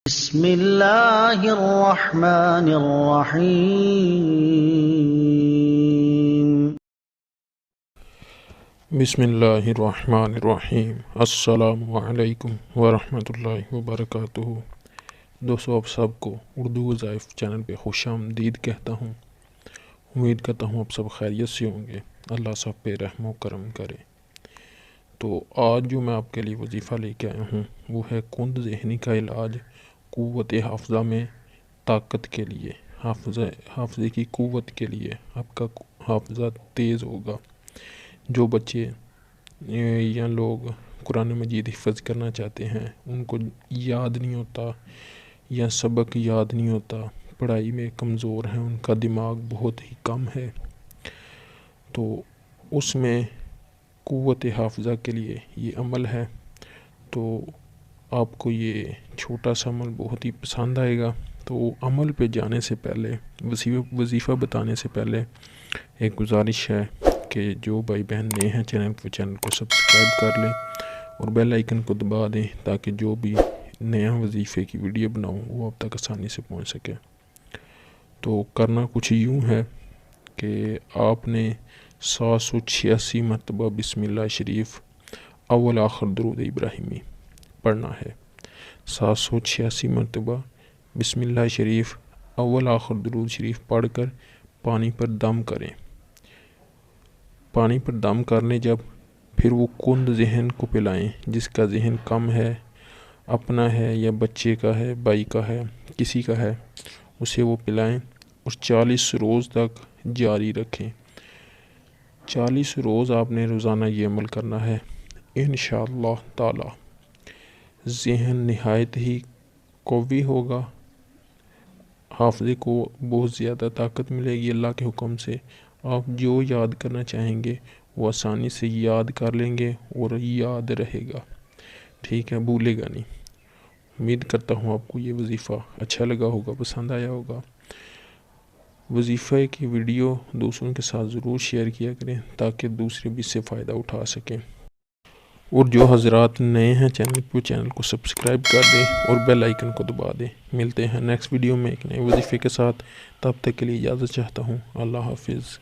بسم اللہ الرحمن الرحیم بسم اللہ الرحمن الرحیم۔ السلام علیکم ورحمۃ اللہ وبرکاتہ۔ دوستو، آپ سب کو اردو وظائف چینل پہ خوش آمدید کہتا ہوں۔ امید کرتا ہوں آپ سب خیریت سے ہوں گے، اللہ سب پہ رحم و کرم کرے۔ تو آج جو میں آپ کے لیے وظیفہ لے کے آیا ہوں وہ ہے کند ذہنی کا علاج قوت حافظہ میں طاقت کے لیے، حافظے کی قوت کے لیے۔ آپ کا حافظہ تیز ہوگا۔ جو بچے یا لوگ قرآن مجید حفظ کرنا چاہتے ہیں، ان کو یاد نہیں ہوتا یا سبق یاد نہیں ہوتا، پڑھائی میں کمزور ہیں، ان کا دماغ بہت ہی کم ہے، تو اس میں قوت حافظہ کے لیے یہ عمل ہے۔ تو آپ کو یہ چھوٹا سا عمل بہت ہی پسند آئے گا۔ تو عمل پہ جانے سے پہلے، وظیفہ بتانے سے پہلے ایک گزارش ہے کہ جو بھائی بہن نئے ہیں چینل کو سبسکرائب کر لیں اور بیل آئیکن کو دبا دیں تاکہ جو بھی نیا وظیفے کی ویڈیو بناؤں وہ آپ تک آسانی سے پہنچ سکے۔ تو کرنا کچھ یوں ہے کہ آپ نے 786 مرتبہ بسم اللہ شریف اول آخر درود ابراہیمی پڑھنا ہے۔ 786 مرتبہ بسم اللہ شریف اول آخر درود شریف پڑھ کر پانی پر دم کریں۔ پانی پر دم کر لیں جب، پھر وہ کند ذہن کو پلائیں۔ جس کا ذہن کم ہے، اپنا ہے یا بچے کا ہے، بھائی کا ہے، کسی کا ہے، اسے وہ پلائیں اور 40 روز تک جاری رکھیں۔ 40 روز آپ نے روزانہ یہ عمل کرنا ہے۔ انشاءاللہ تعالی ذہن نہایت ہی قوی ہوگا، حافظے کو بہت زیادہ طاقت ملے گی اللہ کے حکم سے۔ آپ جو یاد کرنا چاہیں گے وہ آسانی سے یاد کر لیں گے اور یاد رہے گا، ٹھیک ہے، بھولے گا نہیں۔ امید کرتا ہوں آپ کو یہ وظیفہ اچھا لگا ہوگا، پسند آیا ہوگا۔ وظیفے کی ویڈیو دوسروں کے ساتھ ضرور شیئر کیا کریں تاکہ دوسرے بھی اس سے فائدہ اٹھا سکیں، اور جو حضرات نئے ہیں چینل کو سبسکرائب کر دیں اور بیل آئیکن کو دبا دیں۔ ملتے ہیں نیکسٹ ویڈیو میں ایک نئے وظیفے کے ساتھ، تب تک کے لیے اجازت چاہتا ہوں۔ اللہ حافظ۔